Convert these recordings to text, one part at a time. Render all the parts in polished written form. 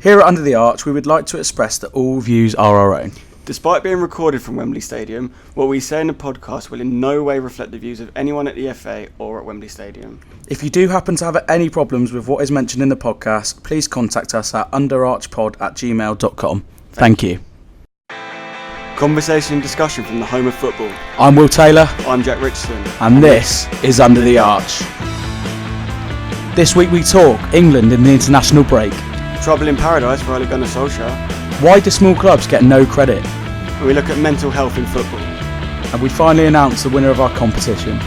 Here at Under the Arch, we would like to express that all views are our own. Despite being recorded from Wembley Stadium, what we say in the podcast will in no way reflect the views of anyone at the FA or at Wembley Stadium. If you do happen to have any problems with what is mentioned in the podcast, please contact us at underarchpod@gmail.com. Thank you. Conversation and discussion from the home of football. I'm Will Taylor. I'm Jak Richardson. And this is Under the Arch. This week we talk England in the international break. Trouble in paradise for Ole Gunnnar Solskjaer. Why do small clubs get no credit? And we look at mental health in football. And we finally announce the winner of our competition.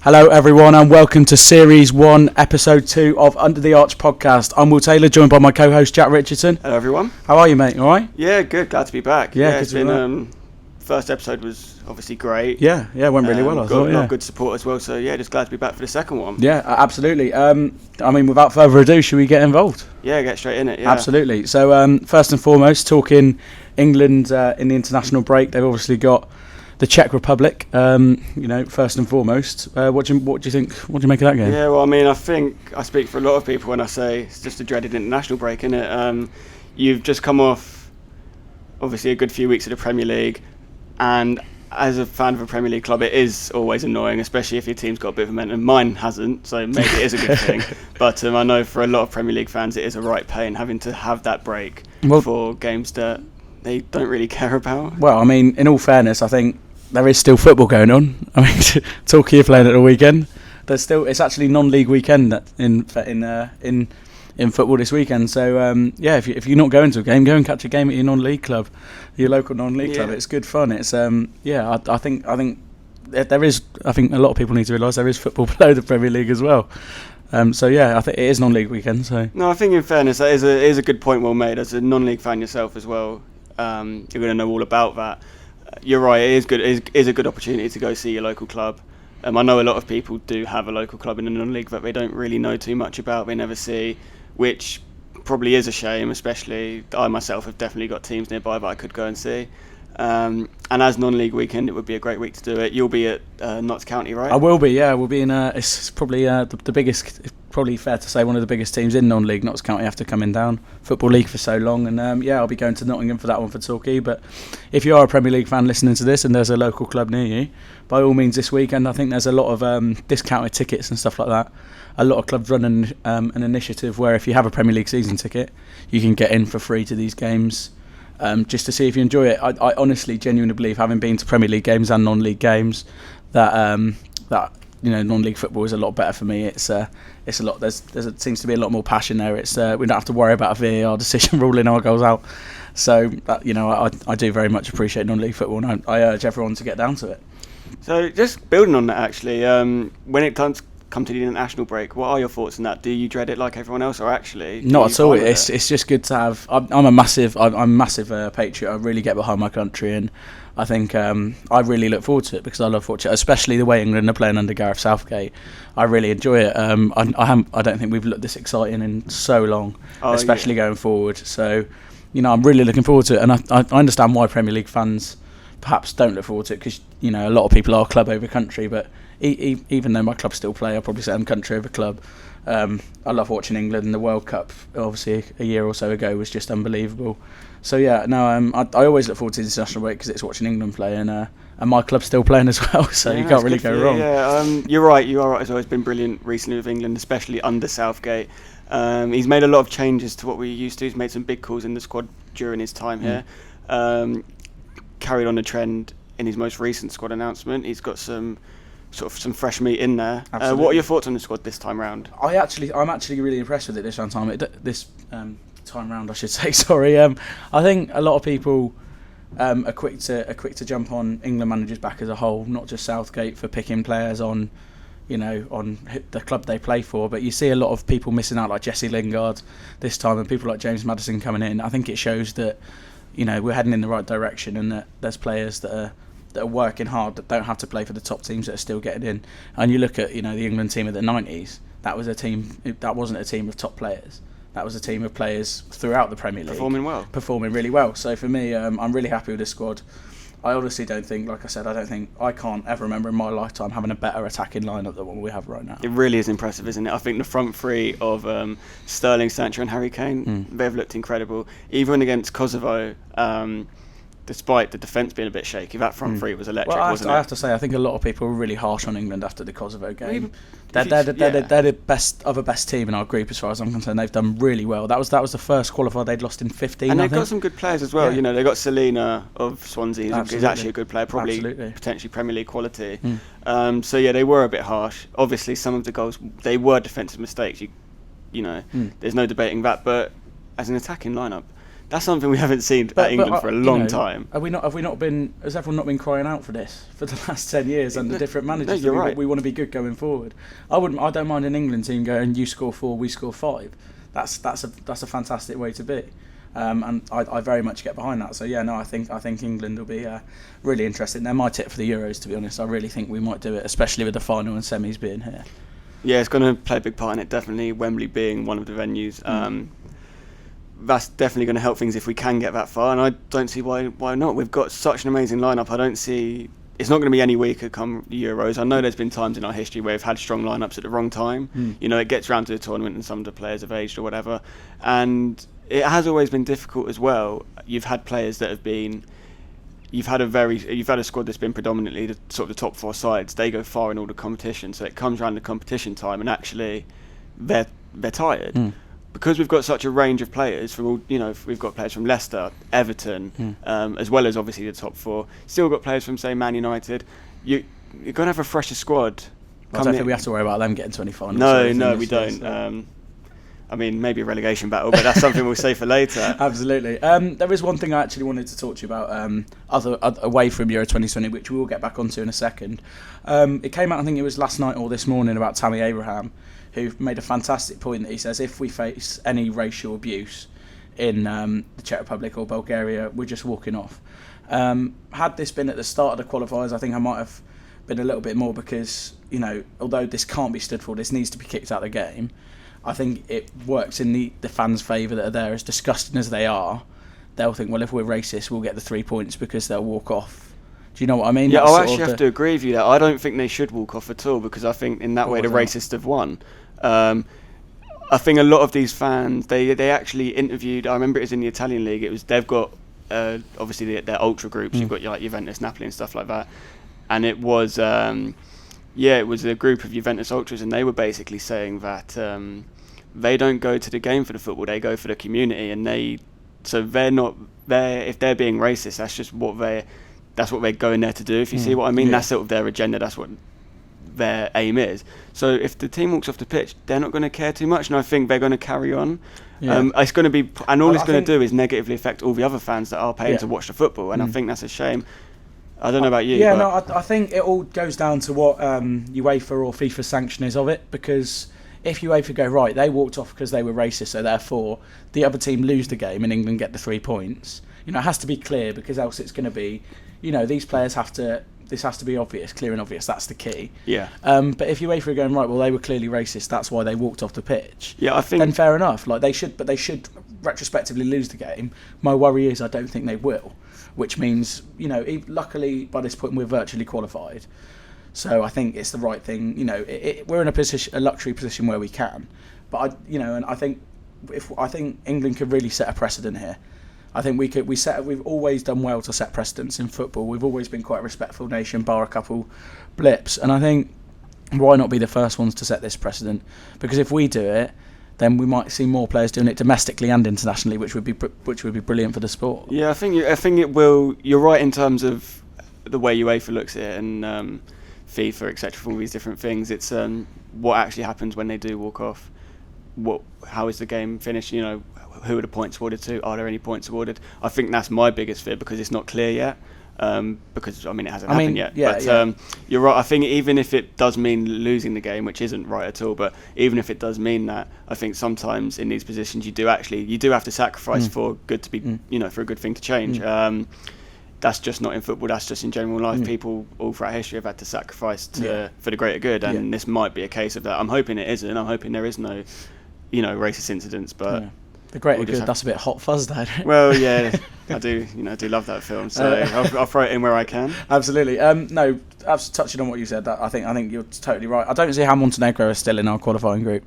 Hello everyone and welcome to Series 1, Episode 2 of Under the Arch podcast. I'm Will Taylor, joined by my co-host Jak Richardson. Hello everyone. How are you, mate? All right? Yeah, good. Glad to be back. Yeah, it's been... First episode was obviously great. Yeah, went really well. I thought, got a lot of good support as well. So yeah, just glad to be back for the second one. Yeah, absolutely. Without further ado, should we get involved? Yeah, get straight in it. Yeah, absolutely. So first and foremost, talking England in the international break, they've obviously got the Czech Republic. First and foremost, what do you think? What do you make of that game? Yeah, well, I mean, I think I speak for a lot of people when I say it's just a dreaded international break, isn't it? You've just come off obviously a good few weeks of the Premier League. And as a fan of a Premier League club, it is always annoying, especially if your team's got a bit of momentum. Mine hasn't, so maybe it is a good thing. But I know for a lot of Premier League fans, it is a right pain having to have that break for games that they don't really care about. Well, I mean, in all fairness, I think there is still football going on. I mean, Torquay are playing at the weekend. It's actually non-league weekend in football this weekend. So if you're not going to a game, go and catch a game at your non-league club, your local non-league club. It's good fun. It's I think there is. I think a lot of people need to realise there is football below the Premier League as well. I think it is non-league weekend. So no, I think in fairness, that is a good point well made. As a non-league fan yourself as well, you're going to know all about that. You're right. It is good. It is a good opportunity to go see your local club. I know a lot of people do have a local club in the non-league that they don't really know too much about. They never see, which probably is a shame, especially I myself have definitely got teams nearby that I could go and see. And as non-league weekend, it would be a great week to do it. You'll be at Notts County, right? I will be, yeah. We'll be in, it's probably the biggest, it's probably fair to say one of the biggest teams in non-league, Notts County, after coming down Football League for so long. And I'll be going to Nottingham for that one for Torquay. But if you are a Premier League fan listening to this and there's a local club near you, by all means this weekend, I think there's a lot of discounted tickets and stuff like that. A lot of clubs run an initiative where if you have a Premier League season ticket, you can get in for free to these games, just to see if you enjoy it. I honestly, genuinely believe, having been to Premier League games and non-league games, that non-league football is a lot better for me. It's a lot. It seems to be a lot more passion there. We don't have to worry about a VAR decision ruling our goals out. So I do very much appreciate non-league football, and I urge everyone to get down to it. So just building on that, actually, when it comes come to the international break, what are your thoughts on that? Do you dread it like everyone else, or actually not at all? It's just good to have. I'm a massive patriot. I really get behind my country, and I think I really look forward to it because I love watching it, especially the way England are playing under Gareth Southgate. I really enjoy it. I don't think we've looked this exciting in so long, especially going forward. So I'm really looking forward to it, and I understand why Premier League fans perhaps don't look forward to it, because a lot of people are club over country, but even though my club still play, I'll probably say I'm country over club. I love watching England, and the World Cup obviously a year or so ago was just unbelievable. So I always look forward to the international break because it's watching England play, and my club's still playing as well, so you can't really go wrong. You're right, you are right. It's always been brilliant recently with England, especially under Southgate. He's made a lot of changes to what we used to. He's made some big calls in the squad during his time here. Carried on the trend in his most recent squad announcement. He's got some fresh meat in there. What are your thoughts on the squad this time round? I'm actually really impressed with it this time round, I should say. Sorry. I think a lot of people are quick to jump on England managers back as a whole, not just Southgate, for picking players on the club they play for. But you see a lot of people missing out, like Jesse Lingard this time, and people like James Maddison coming in. I think it shows that we're heading in the right direction, and that there's players that are working hard, that don't have to play for the top teams, that are still getting in. And you look at the England team of the 90s, that wasn't a team of top players. That was a team of players throughout the Premier League. Performing really well. So for me, I'm really happy with this squad. I honestly don't think, like I said, I can't ever remember in my lifetime having a better attacking lineup than what we have right now. It really is impressive, isn't it? I think the front three of Sterling, Sancho and Harry Kane, they've looked incredible. Even against Kosovo, despite the defence being a bit shaky, that front three was electric, wasn't it? I have to say, I think a lot of people were really harsh on England after the Kosovo game. They're the best team in our group as far as I'm concerned. They've done really well. That was the first qualifier they'd lost in 15. And they've got some good players as well. They got Selena of Swansea, who's actually a good player, probably potentially Premier League quality. So yeah, they were a bit harsh. Obviously, some of the goals, they were defensive mistakes. There's no debating that. But as an attacking lineup, that's something we haven't seen at England for a long time. Has everyone not been crying out for this for the last 10 years under different managers? No, you're right. We want to be good going forward. I don't mind an England team going, you score 4, we score 5. That's a fantastic way to be. And I very much get behind that. So yeah, no, I think England will be really interesting. They're my tip for the Euros, to be honest. I really think we might do it, especially with the final and semis being here. Yeah, it's going to play a big part in it. Definitely, Wembley being one of the venues. That's definitely going to help things if we can get that far, and I don't see why not. We've got such an amazing lineup. I don't see it's not going to be any weaker come the Euros. I know there's been times in our history where we've had strong lineups at the wrong time. It gets round to the tournament and some of the players have aged or whatever, and it has always been difficult as well. You've had players that have been. You've had a squad that's been predominantly the top 4 sides. They go far in all the competition, so it comes around the competition time, and actually they're tired. Because we've got such a range of players from all, we've got players from Leicester, Everton, as well as obviously the top 4. Still got players from, say, Man United. You're going to have a fresher squad. I don't think we have to worry about them getting to any finals. No, we don't. So. I mean, maybe a relegation battle, but that's something we'll save for later. Absolutely. There is one thing I actually wanted to talk to you about, away from Euro 2020, which we will get back onto in a second. It came out, I think it was last night or this morning, about Tammy Abraham, who made a fantastic point that he says if we face any racial abuse in the Czech Republic or Bulgaria, we're just walking off. Had this been at the start of the qualifiers, I think I might have been a little bit more because, although this can't be stood for, this needs to be kicked out of the game. I think it works in the fans' favour that are there, as disgusting as they are. They'll think, well, if we're racist, we'll get the 3 points because they'll walk off. Do you know what I mean? Yeah, I actually have to agree with you there. I don't think they should walk off at all because I think in that way the racists have won. I think a lot of these fans, they actually interviewed. I remember it was in the Italian league. They've got obviously their ultra groups. You've got like Juventus, Napoli, and stuff like that. And it was it was a group of Juventus ultras, and they were basically saying that they don't go to the game for the football. They go for the community, and they're not there. If they're being racist, that's just what they're going there to do. If you see what I mean, that's sort of their agenda. That's what their aim is. So if the team walks off the pitch, they're not going to care too much, and I think they're going to carry on. It's going to be, and all it's going to do is negatively affect all the other fans that are paying to watch the football, and I think that's a shame. I don't know about you. Yeah, no, I think it all goes down to what UEFA or FIFA sanction is of it, because if UEFA go, right, they walked off because they were racist, so therefore the other team lose the game and England get the 3 points, it has to be clear, because else it's going to be, these players this has to be obvious, clear and obvious. That's the key. Yeah. But if UEFA are going, right, well, they were clearly racist, that's why they walked off the pitch. Yeah, I think. Then fair enough. Like they should retrospectively lose the game. My worry is I don't think they will, which means luckily by this point we're virtually qualified. So I think it's the right thing. We're in a luxury position where we can. But I think England could really set a precedent here. I think we've always done well to set precedents in football. We've always been quite a respectful nation, bar a couple blips. And I think why not be the first ones to set this precedent? Because if we do it, then we might see more players doing it domestically and internationally, which would be brilliant for the sport. Yeah, I think it will. You're right in terms of the way UEFA looks at it and FIFA, etc. For all these different things. It's what actually happens when they do walk off. How is the game finished? Who are the points awarded to? Are there any points awarded? I think that's my biggest fear because it's not clear yet. Because it hasn't happened yet. But you're right. I think even if it does mean losing the game, which isn't right at all, but even if it does mean that, I think sometimes in these positions you do have to sacrifice for good to be, for a good thing to change. That's just not in football. That's just in general life. People all throughout history have had to sacrifice for the greater good, and this might be a case of that. I'm hoping it isn't. I'm hoping there is no, racist incidents, but. The greater good, that's a bit hot fuzz there. Well, yeah, I do love that film, so I'll throw it in where I can. Absolutely. No, touching on what you said, I think you're totally right. I don't see how Montenegro is still in our qualifying group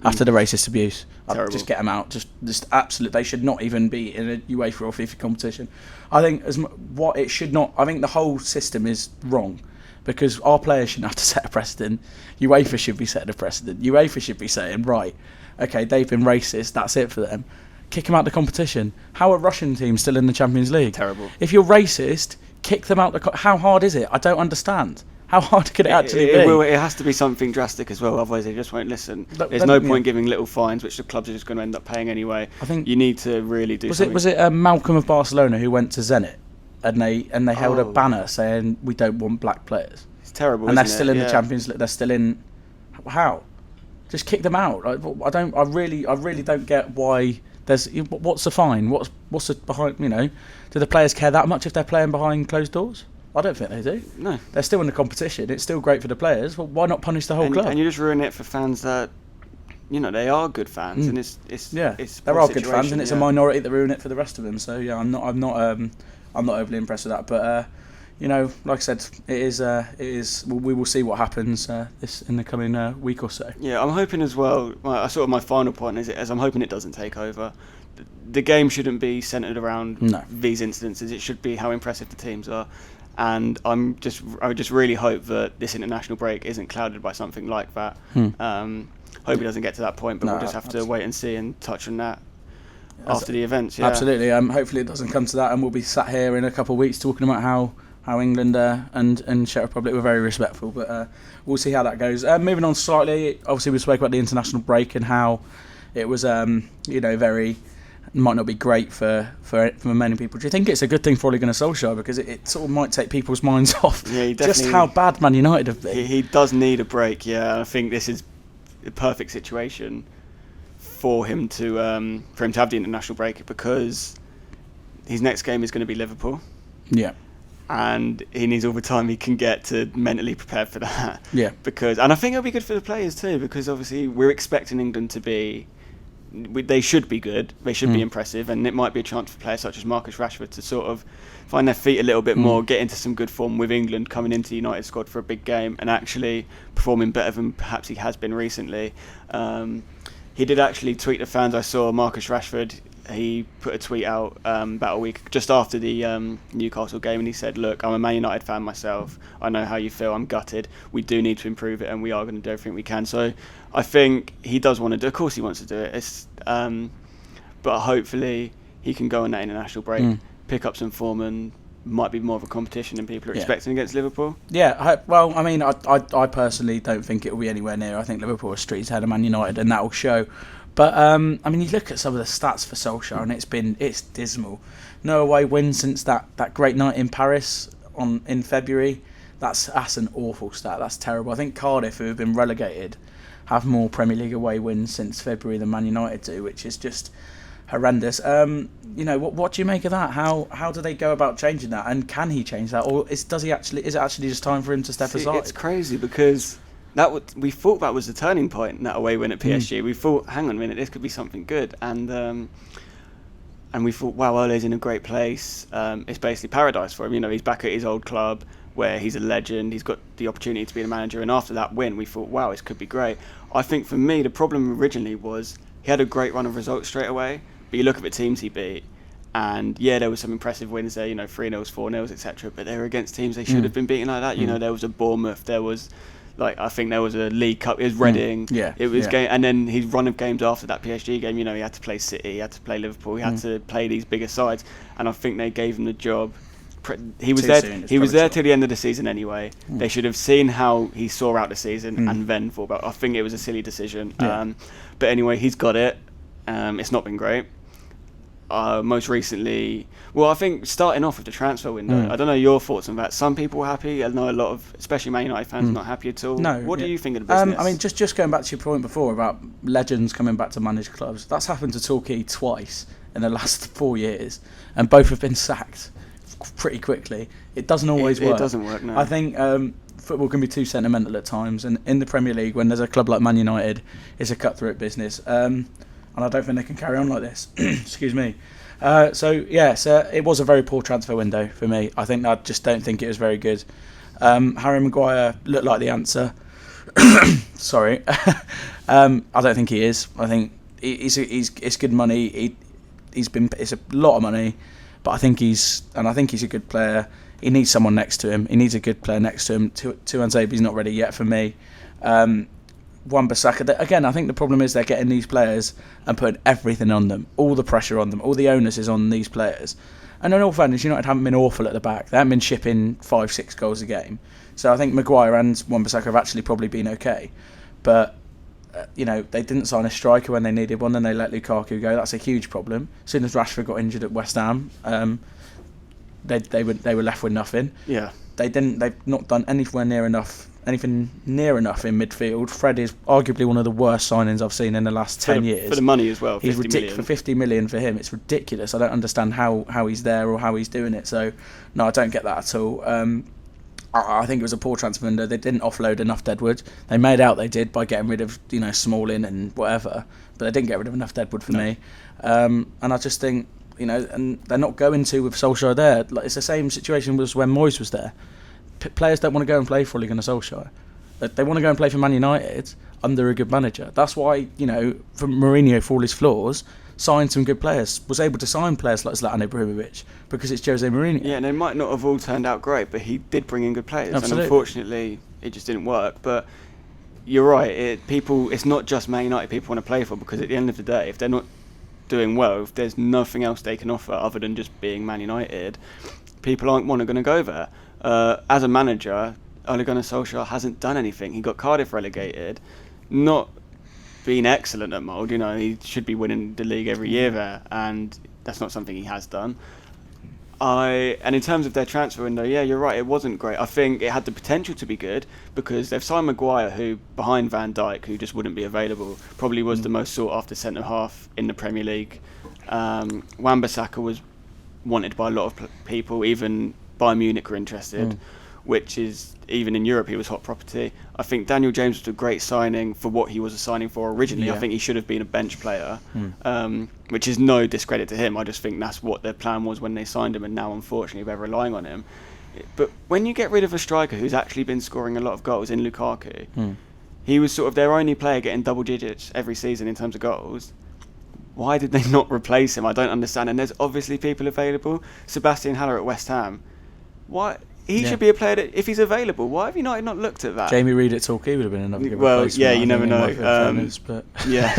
after the racist abuse. Terrible. Just get them out. Just absolute. They should not even be in a UEFA or FIFA competition. I think it should not. I think the whole system is wrong. Because our players shouldn't have to set a precedent. UEFA should be setting a precedent. UEFA should be saying, right, okay, they've been racist, that's it for them. Kick them out the competition. How are Russian teams still in the Champions League? Terrible. If you're racist, kick them out. How hard is it? I don't understand. How hard could it actually be? It has to be something drastic as well, otherwise they just won't listen. There's no point giving little fines, which the clubs are just going to end up paying anyway. I think you need to really do something. Was it Malcolm of Barcelona who went to Zenit? And they held a banner saying we don't want black players. It's terrible, and they're still in the Champions League. They're still in. How? Just kick them out. I really don't get why. What's the fine? What's the behind? Do the players care that much if they're playing behind closed doors? I don't think they do. No, they're still in the competition. It's still great for the players. Well, why not punish the whole club? And you just ruin it for fans that. They are good fans, and it's there are good fans, and it's a minority that ruin it for the rest of them. So I'm not overly impressed with that, but like I said, it is. We will see what happens this in the coming week or so. Yeah, I'm hoping as well. My final point is I'm hoping it doesn't take over. The game shouldn't be centred around these incidences. It should be how impressive the teams are, and I just really hope that this international break isn't clouded by something like that. Hope it doesn't get to that point, but we'll just have to wait and see and touch on that after the events. Yeah. Absolutely. Hopefully it doesn't come to that, and we'll be sat here in a couple of weeks talking about how England and Czech Republic were very respectful. But we'll see how that goes. Moving on slightly, obviously we spoke about the international break and how it was very might not be great for many people. Do you think it's a good thing for Ole Gunnnar Solskjaer, because it sort of might take people's minds off just how bad Man United have been? He does need a break. Yeah, I think this is the perfect situation for him to have the international break, because his next game is going to be Liverpool. Yeah. And he needs all the time he can get to mentally prepare for that. Yeah. And I think it'll be good for the players too, because obviously we're expecting England to be. They should be good. They should be impressive, and it might be a chance for players such as Marcus Rashford to sort of find their feet a little bit more, get into some good form with England coming into the United squad for a big game, and actually performing better than perhaps he has been recently. He did actually tweet the fans. I saw Marcus Rashford. He put a tweet out about a week just after the Newcastle game, and he said, "Look, I'm a Man United fan myself. I know how you feel. I'm gutted. We do need to improve it, and we are going to do everything we can." So I think he does want to do. Of course, he wants to do it. But hopefully he can go on that international break, pick up some form, and might be more of a competition than people are expecting against Liverpool. Yeah, I personally don't think it will be anywhere near. I think Liverpool are streets ahead of Man United, and that will show. But you look at some of the stats for Solskjaer, and it's dismal. No away win since that great night in Paris in February. That's an awful stat. That's terrible. I think Cardiff, who have been relegated, have more Premier League away wins since February than Man United do, which is just horrendous. What do you make of that? How do they go about changing that? And can he change that, or is it actually just time for him to step aside? It's crazy, because we thought that was the turning point, that away win at PSG. We thought, hang on a minute, this could be something good, and we thought, wow, Ole's in a great place. It's basically paradise for him. He's back at his old club where he's a legend. He's got the opportunity to be the manager, and after that win, we thought, wow, this could be great. I think for me, the problem originally was he had a great run of results straight away, but you look at the teams he beat, and there was some impressive wins there, 3-0s, 4-0s, etc. But they were against teams they should have been beating like that. There was a Bournemouth, there was. I think there was a League Cup. It was Reading. It was game, and then his run of games after that PSG game. He had to play City, he had to play Liverpool, he had to play these bigger sides, and I think they gave him the job. He was there. He was there till the end of the season anyway. They should have seen how he saw out the season and then thought about. I think it was a silly decision. But anyway, he's got it. It's not been great. Most recently, I think starting off with the transfer window, I don't know your thoughts on that. Some people were happy. I know a lot of, especially Man United fans, not happy at all. No. What do you think of the business? Just going back to your point before about legends coming back to manage clubs, that's happened to Torquay twice in the last 4 years, and both have been sacked pretty quickly. It doesn't always work. It doesn't work, no. I think football can be too sentimental at times, and in the Premier League, when there's a club like Man United, it's a cutthroat business. And I don't think they can carry on like this. Excuse me. So it was a very poor transfer window for me. I just don't think it was very good. Harry Maguire looked like the answer. Sorry, I don't think he is. I think it's good money. It's a lot of money, but I think he's a good player. He needs someone next to him. He needs a good player next to him. Tuanzebe's not ready yet for me. Wan-Bissaka, again, I think the problem is they're getting these players and putting everything on them, all the pressure on them, all the onus is on these players. And in all fairness, United haven't been awful at the back. They haven't been shipping 5-6 goals a game. So I think Maguire and Wan-Bissaka have actually probably been okay. But, they didn't sign a striker when they needed one, and they let Lukaku go. That's a huge problem. As soon as Rashford got injured at West Ham, they were left with nothing. Yeah. They've not done anything near enough in midfield. Fred is arguably one of the worst signings I've seen in the last 10 years. For the money as well, he's ridiculous. For 50 million for him, it's ridiculous. I don't understand how he's there or how he's doing it. So, no, I don't get that at all. I think it was a poor transfer window. They didn't offload enough Deadwood. They made out they did by getting rid of Smalling and whatever, but they didn't get rid of enough Deadwood for me. And I just think, and they're not going to with Solskjaer there. Like, it's the same situation as when Moyes was there. Players don't want to go and play for Ole Gunnnar Solskjaer. They want to go and play for Man United under a good manager. That's why, from Mourinho, for all his flaws, signed some good players, was able to sign players like Zlatan Ibrahimovic because it's Jose Mourinho. Yeah, and they might not have all turned out great, but he did bring in good players. Absolutely. And unfortunately, it just didn't work. But you're right, it's not just Man United people want to play for, because at the end of the day, if they're not doing well, if there's nothing else they can offer other than just being Man United, people aren't going to go there. As a manager, Ole Gunnnar Solskjaer hasn't done anything. He got Cardiff relegated, not been excellent at Mould. He should be winning the league every year there, and that's not something he has done. And in terms of their transfer window, yeah, you're right, it wasn't great. I think it had the potential to be good because they've signed Maguire, who, behind Van Dijk, who just wouldn't be available, probably was the most sought after centre half in the Premier League. Wan-Bissaka was wanted by a lot of people, even Bayern Munich were interested, which is, even in Europe, he was hot property. I think Daniel James was a great signing for what he was a signing for originally. Yeah. I think he should have been a bench player, which is no discredit to him. I just think that's what their plan was when they signed him, and now, unfortunately, they're relying on him. But when you get rid of a striker who's actually been scoring a lot of goals in Lukaku, he was sort of their only player getting double digits every season in terms of goals. Why did they not replace him? I don't understand. And there's obviously people available. Sebastian Haller at West Ham. Why? He should be a player that, if he's available. Why have United not looked at that? Jamie Reid at Torquay would have been another good replacement. Well, yeah, you never know. But yeah.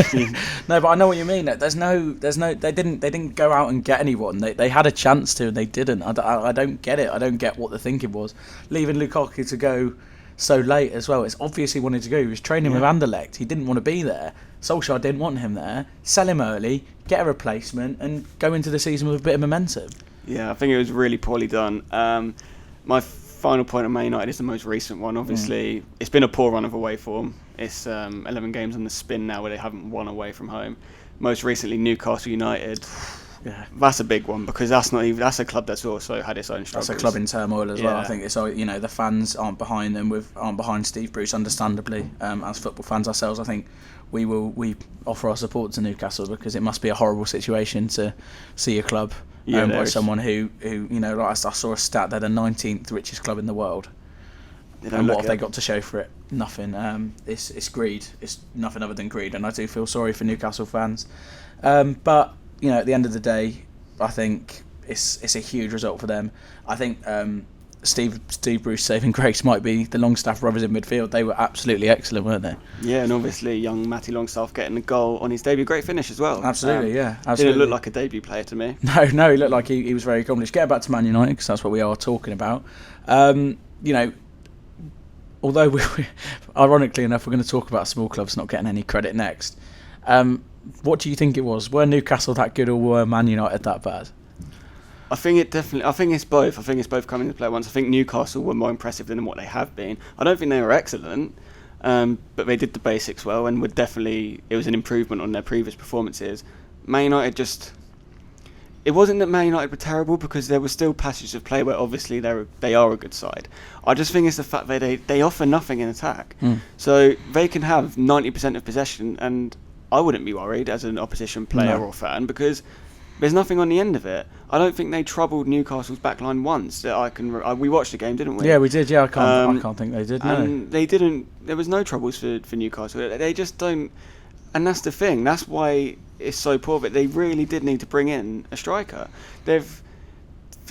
No, but I know what you mean. There's no. They didn't go out and get anyone. They had a chance to, and they didn't. I don't get it. I don't get what the thinking was. Leaving Lukaku to go so late as well. It's obvious he wanted to go. He was training with Anderlecht. He didn't want to be there. Solskjaer didn't want him there. Sell him early, get a replacement, and go into the season with a bit of momentum. Yeah, I think it was really poorly done. My final point on Man United is the most recent one. Obviously, it's been a poor run of away form. It's 11 games on the spin now where they haven't won away from home. Most recently, Newcastle United. Yeah, that's a big one because that's a club that's also had its own struggles. That's a club in turmoil as well. I think it's the fans aren't behind them, aren't behind Steve Bruce, understandably. As football fans ourselves, I think we offer our support to Newcastle because it must be a horrible situation to see a club owned by someone who like I saw a stat, they're the 19th richest club in the world. And what have they got to show for it? Nothing. It's greed. It's nothing other than greed, and I do feel sorry for Newcastle fans. But at the end of the day, I think it's a huge result for them. I think Steve Bruce's saving grace might be the Longstaff brothers in midfield. They were absolutely excellent, weren't they? Yeah, and obviously young Matty Longstaff getting a goal on his debut. Great finish as well. Absolutely, absolutely. Didn't look like a debut player to me. No, he looked like he was very accomplished. Getting back to Man United, because that's what we are talking about. Although ironically enough, we're going to talk about small clubs not getting any credit next. What do you think it was? Were Newcastle that good, or were Man United that bad? I think it's both. I think it's both coming into play at once. I think Newcastle were more impressive than what they have been. I don't think they were excellent, but they did the basics well, and it was an improvement on their previous performances. Man United it wasn't that Man United were terrible, because there were still passages of play where obviously they are a good side. I just think it's the fact that they offer nothing in attack. So they can have 90% of possession, and I wouldn't be worried as an opposition player or fan, because There's nothing on the end of it. I don't think they troubled Newcastle's backline once. That we watched the game, didn't we? Yeah, we did. Yeah, I can't think they did. No. And they didn't. There was no troubles for Newcastle. They just don't. And that's the thing. That's why it's so poor. But they really did need to bring in a striker. That's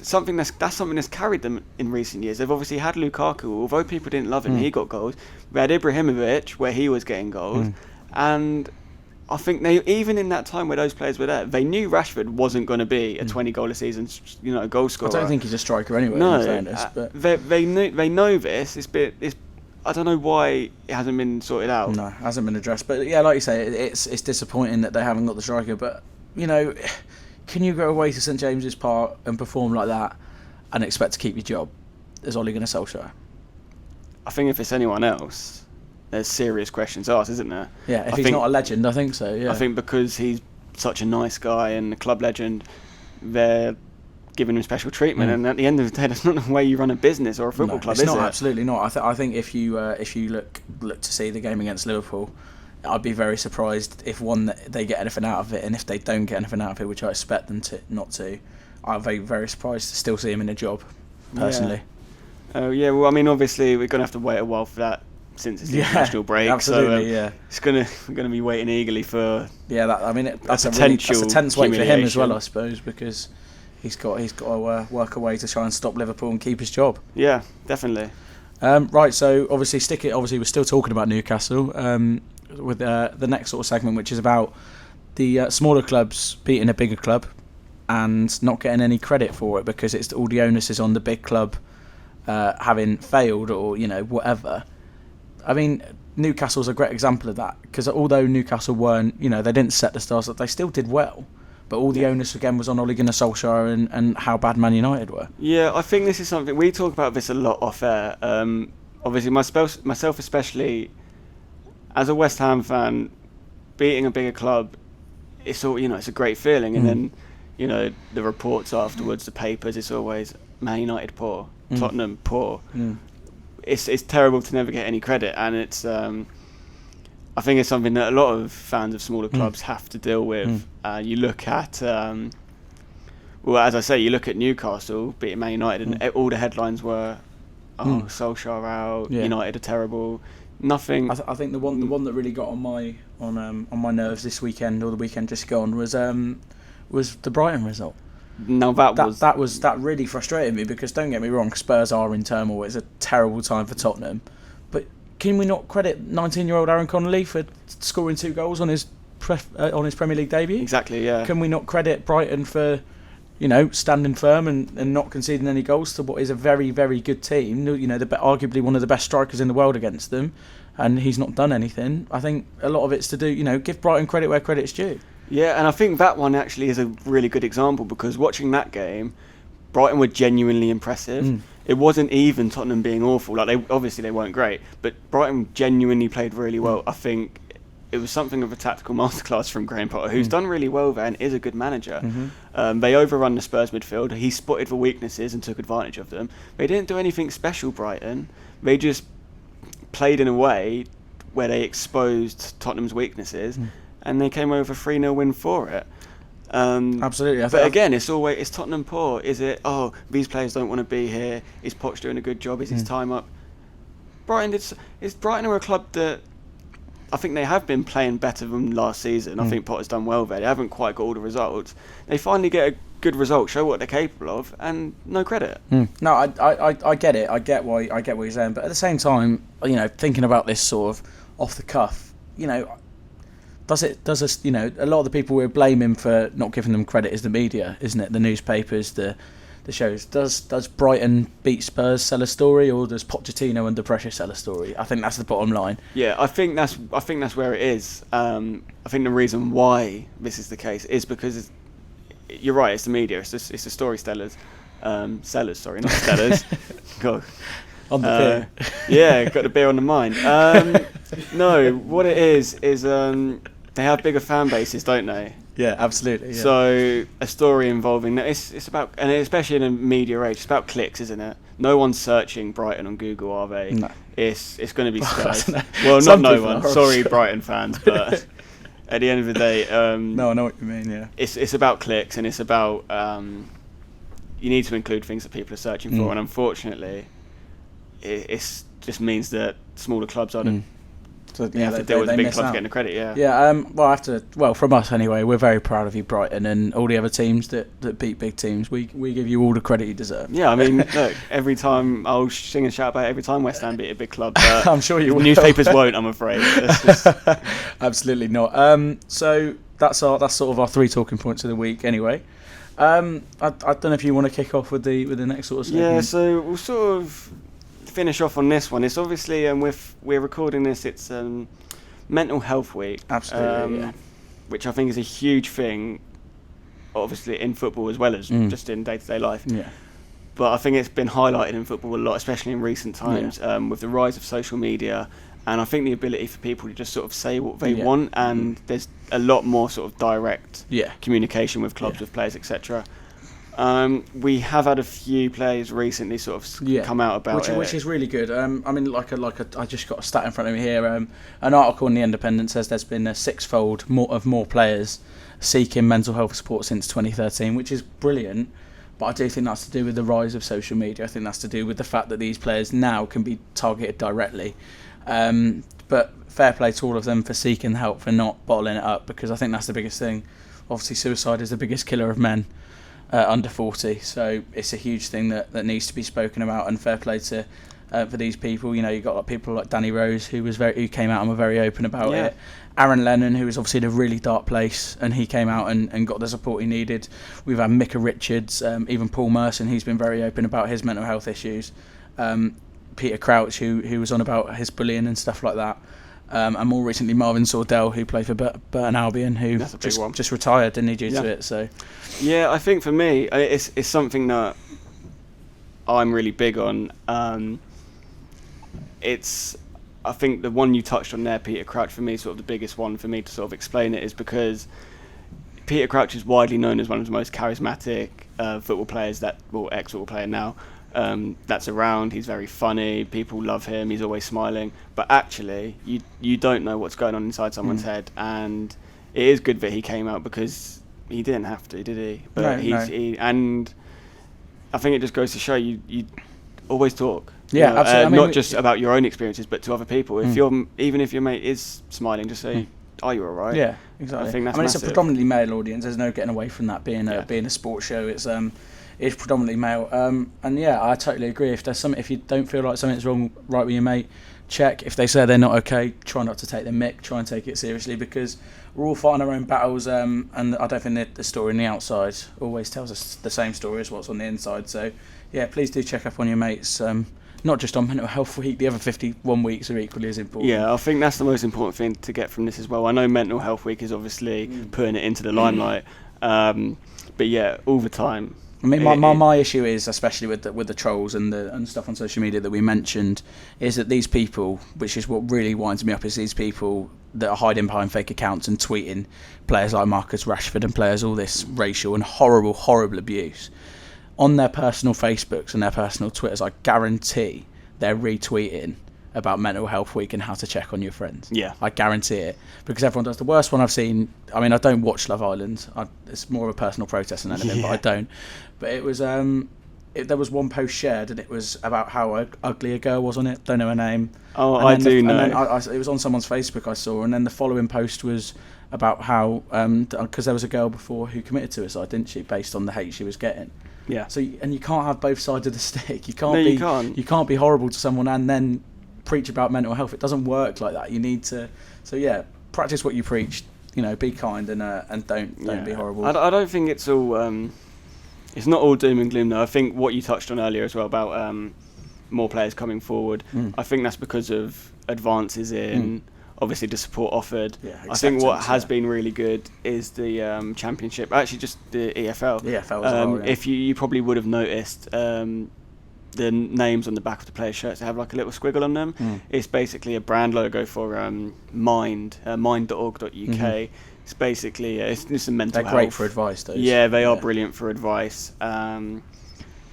something that's carried them in recent years. They've obviously had Lukaku. Although people didn't love him, he got goals. We had Ibrahimovic, where he was getting goals, and I think they, even in that time where those players were there, they knew Rashford wasn't going to be a 20 goal a season, goal scorer. I don't think he's a striker anyway. No, in fairness, but they know this. I don't know why it hasn't been sorted out. No, it hasn't been addressed. But yeah, like you say, it's disappointing that they haven't got the striker. But can you go away to St James's Park and perform like that and expect to keep your job as Ole Gunnnar Solskjaer? I think if it's anyone else, there's serious questions asked, isn't there? Yeah, if he's not a legend, I think so, yeah. I think because he's such a nice guy and a club legend, they're giving him special treatment, and at the end of the day, that's not the way you run a business or a football club, is it? It's not, absolutely not. I think if you look to see the game against Liverpool, I'd be very surprised if they get anything out of it, and if they don't get anything out of it, which I expect them to not to, I'd be very surprised to still see him in a job, personally. Yeah, well, I mean, obviously, we're going to have to wait a while for that, since it's the international break, absolutely, we're going to be waiting eagerly for that's a tense wait for him as well, I suppose, because he's got to work away to try and stop Liverpool and keep his job. Yeah, definitely. Right, so obviously we're still talking about Newcastle with the next sort of segment, which is about the smaller clubs beating a bigger club and not getting any credit for it because it's all the onus is on the big club having failed or whatever. I mean, Newcastle's a great example of that because although Newcastle weren't, they didn't set the stars up, they still did well. But all the onus again was on Ole Gunnnar Solskjaer and how bad Man United were. Yeah, I think this is something we talk about this a lot off air. Obviously, myself especially, as a West Ham fan, beating a bigger club, it's a great feeling. And then, the reports afterwards, the papers, it's always Man United poor, Tottenham poor. It's terrible to never get any credit, and it's I think it's something that a lot of fans of smaller clubs have to deal with. You look at as I say, you look at Newcastle beating Man United, and all the headlines were, Solskjaer out, United are terrible. Nothing. I think the one that really got on my nerves this weekend or the weekend just gone was the Brighton result. Now that really frustrated me because don't get me wrong, Spurs are in turmoil. It's a terrible time for Tottenham, but can we not credit 19-year-old Aaron Connolly for scoring 2 goals on his Premier League debut? Exactly, yeah. Can we not credit Brighton for standing firm and not conceding any goals to what is a very, very good team? Arguably one of the best strikers in the world against them, and he's not done anything. I think a lot of it's to do, give Brighton credit where credit's due. Yeah, and I think that one actually is a really good example because watching that game, Brighton were genuinely impressive. It wasn't even Tottenham being awful. Like they weren't great, but Brighton genuinely played really well. I think it was something of a tactical masterclass from Graham Potter, who's done really well there and is a good manager. They overrun the Spurs midfield. He spotted the weaknesses and took advantage of them. They didn't do anything special, Brighton. They just played in a way where they exposed Tottenham's weaknesses. And they came over 3-0 win for it. Absolutely. But again, it's Tottenham poor. Is it, these players don't want to be here? Is Poch doing a good job? Is his time up? Brighton are a club that I think they have been playing better than last season. I think Potter's done well there. They haven't quite got all the results. They finally get a good result, show what they're capable of, and no credit. No, I get it. I get what you're saying. But at the same time, thinking about this sort of off the cuff, does a lot of the people we're blaming for not giving them credit is the media, isn't it? The newspapers, the shows. Does Brighton beat Spurs sell a story, or does Pochettino under pressure sell a story? I think that's the bottom line. Yeah, I think that's where it is. I think the reason why this is the case is because you're right. It's the media. It's the story sellers. Sellers, sorry, not sellers. God. On the beer. Yeah, got the beer on the mind. No, what it is they have bigger fan bases, don't they? Yeah, absolutely. Yeah. So a story involving it's about, and especially in a media age, it's about clicks, isn't it? No one's searching Brighton on Google, are they? No. It's going to be Spurs. Well, not no one. Sorry, Brighton fans, but At the end of the day, no, I know what you mean. Yeah, it's about clicks, and it's about you need to include things that people are searching for, and unfortunately, it just means that smaller clubs are the So you have to deal with the big clubs getting the credit. Well, from us anyway, we're very proud of you, Brighton, and all the other teams that beat big teams. We give you all the credit you deserve. Yeah, I mean, look, every time I'll sing and shout about it every time West Ham beat a big club. But I'm sure you will. Newspapers won't, I'm afraid. Absolutely not. So that's sort of our 3 talking points of the week. Anyway, I don't know if you want to kick off with the next sort of segment. Yeah, so we'll sort of finish off on this one. It's obviously, we're recording this. It's Mental Health Week. Absolutely, which I think is a huge thing, obviously in football as well as just in day-to-day life. Yeah. But I think it's been highlighted in football a lot, especially in recent times, with the rise of social media, and I think the ability for people to just sort of say what they want, and there's a lot more sort of direct communication with clubs, with players, etc. We have had a few players recently sort of come out about which is really good. I mean, I just got a stat in front of me here. An article in The Independent says there's been a 6-fold more players seeking mental health support since 2013, which is brilliant. But I do think that's to do with the rise of social media. I think that's to do with the fact that these players now can be targeted directly. But fair play to all of them for seeking help, for not bottling it up, because I think that's the biggest thing. Obviously, suicide is the biggest killer of men under 40, so it's a huge thing that needs to be spoken about, and fair play to for these people. You know, you've got people like Danny Rose who came out and were very open about it. Aaron Lennon, who was obviously in a really dark place, and he came out and got the support he needed. We've had Micah Richards, even Paul Merson, he's been very open about his mental health issues. Peter Crouch, who was on about his bullying and stuff like that. And more recently Marvin Sordell, who played for Burton Albion, who just retired, didn't he, due to it. So yeah, I think for me it's something that I'm really big on. I think the one you touched on there, Peter Crouch, for me, sort of the biggest one for me to sort of explain it, is because Peter Crouch is widely known as one of the most charismatic football players ex-football player now, that's around. He's very funny, people love him, he's always smiling, but actually you don't know what's going on inside someone's head, and it is good that he came out, because he didn't have to, did he? But and I think it just goes to show you always talk. Yeah, absolutely. Not just about your own experiences, but to other people. If even if your mate is smiling, just say, "Are you alright?" Yeah, exactly. I think that's it's a predominantly male audience. There's no getting away from that being a sports show. It's predominantly male. And yeah, I totally agree. If you don't feel like something's right with your mate, check. If they say they're not okay, try not to take the mick. Try and take it seriously, because we're all fighting our own battles. And I don't think the story on the outside always tells us the same story as what's on the inside. So yeah, please do check up on your mates. Not just on Mental Health Week, the other 51 weeks are equally as important. Yeah, I think that's the most important thing to get from this as well. I know Mental Health Week is obviously putting it into the limelight, but yeah, all the time. I mean, my issue is, especially with the trolls and stuff on social media that we mentioned, is that these people, which is what really winds me up, is these people that are hiding behind fake accounts and tweeting players like Marcus Rashford and players all this racial and horrible abuse on their personal Facebooks and their personal Twitters. I guarantee they're retweeting about Mental Health Week and how to check on your friends. Yeah, I guarantee it, because everyone does. The worst one I've seen, I mean, I don't watch Love Island. It's more of a personal protest than anything, but I don't. But it was there was one post shared, and it was about how ugly a girl was on it. Don't know her name. Oh, I do know. And then it was on someone's Facebook I saw, and then the following post was about how because there was a girl before who committed suicide, didn't she, based on the hate she was getting. Yeah. So and you can't have both sides of the stick. You can't be horrible to someone and then preach about mental health. It doesn't work like that. You need to. So yeah, practice what you preach. You know, be kind and don't be horrible. I don't think it's all. It's not all doom and gloom though. I think what you touched on earlier as well about more players coming forward. I think that's because of advances in. Obviously the support offered. Yeah, I think what has been really good is the championship, actually just the EFL. The EFL as well, yeah. If you probably would have noticed the names on the back of the players' shirts, they have like a little squiggle on them. It's basically a brand logo for mind.org.uk. It's basically it's just a mental health. They're great for advice, those. Yeah, they are brilliant for advice.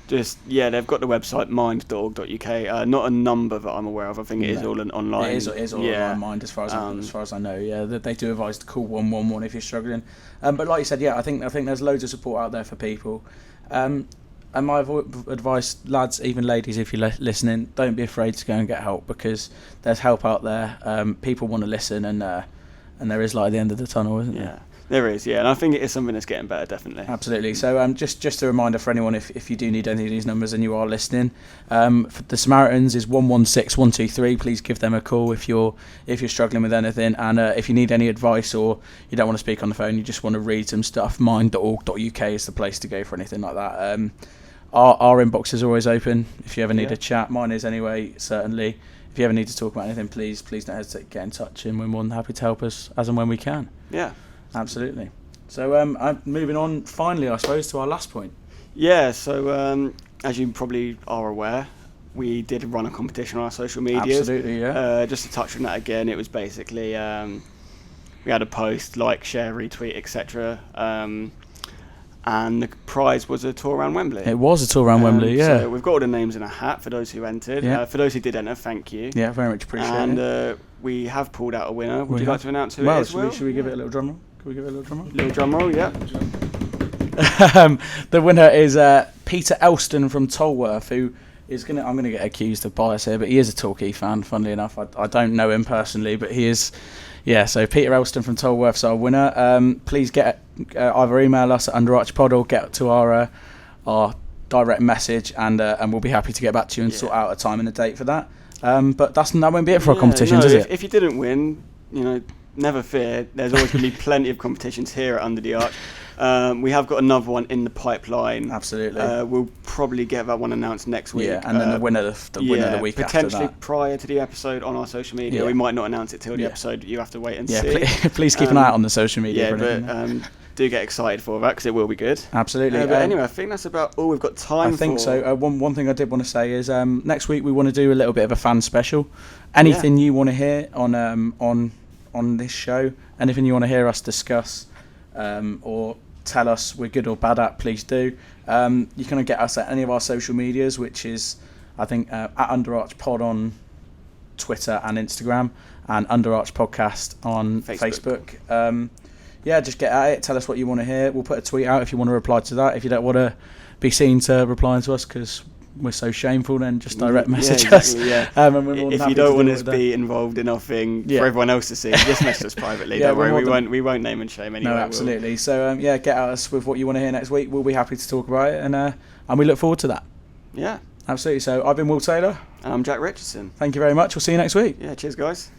they've got the website mind.org.uk. Not a number that I'm aware of. I think it is all online. It is all online Mind as far as I know. Yeah, they do advise to call 111 if you're struggling. But like you said, I think there's loads of support out there for people. And my advice, lads, even ladies, if you're listening, don't be afraid to go and get help, because there's help out there. People want to listen, and there is light at the end of the tunnel, isn't there? There is, and I think it is something that's getting better, definitely. Absolutely. So just a reminder for anyone, if you do need any of these numbers and you are listening, for the Samaritans is 116 123. Please give them a call if you're struggling with anything, and if you need any advice or you don't want to speak on the phone, you just want to read some stuff, mind.org.uk is the place to go for anything like that. Our inbox is always open if you ever need a chat. Mine is anyway, certainly. If you ever need to talk about anything, please don't hesitate to get in touch, and we're more than happy to help us as and when we can. Yeah. Absolutely. So moving on, finally, I suppose, to our last point. Yeah, so as you probably are aware, we did run a competition on our social media. Absolutely, yeah. Just to touch on that again, it was basically, we had a post, like, share, retweet, etc. And the prize was a tour around Wembley. It was a tour around Wembley, yeah. So we've got all the names in a hat for those who entered. Yeah. For those who did enter, thank you. Yeah, very much appreciated. And we have pulled out a winner. Would you like to announce who it is, Will? Should we give it a little drum roll? Can we give it a little drum roll? Little drum roll, yeah. The winner is Peter Elston from Tolworth, who is I'm going to get accused of bias here, but he is a Torquay fan, funnily enough. I don't know him personally, but he is. Yeah, so Peter Elston from Tolworth's our winner. Please get either email us at underarchpod or get to our direct message, and we'll be happy to get back to you and sort out a time and a date for that. But that won't be it for our competitions, is it? If you didn't win, never fear. There's always going to be plenty of competitions here at Under the Arch. We have got another one in the pipeline. Absolutely. We'll probably get that one announced next week. Yeah, and then the winner of the week after that. Potentially prior to the episode on our social media. We might not announce it till the episode. You have to wait and see. Please keep an eye out on the social media. Do get excited for that, because it will be good. Absolutely. But anyway, I think that's about all we've got time for. I think so. One thing I did want to say is next week we want to do a little bit of a fan special. Anything you want to hear on this show, anything you want to hear us discuss, or tell us we're good or bad at, please do. You can get us at any of our social medias, which is, I think, at Underarch on Twitter and Instagram, and Underarch Podcast on Facebook. Just get at it. Tell us what you want to hear. We'll put a tweet out if you want to reply to that. If you don't want to be seen to replying to us because we're so shameful, then just direct message us. Yeah. If you don't want us to be involved in our thing for everyone else to see, just message us privately. Don't worry, we won't name and shame anyone. No, absolutely. So get at us with what you want to hear next week. We'll be happy to talk about it, and we look forward to that. Yeah, absolutely. So I've been Will Taylor, and I'm Jak Richardson. Thank you very much. We'll see you next week. Yeah, cheers, guys.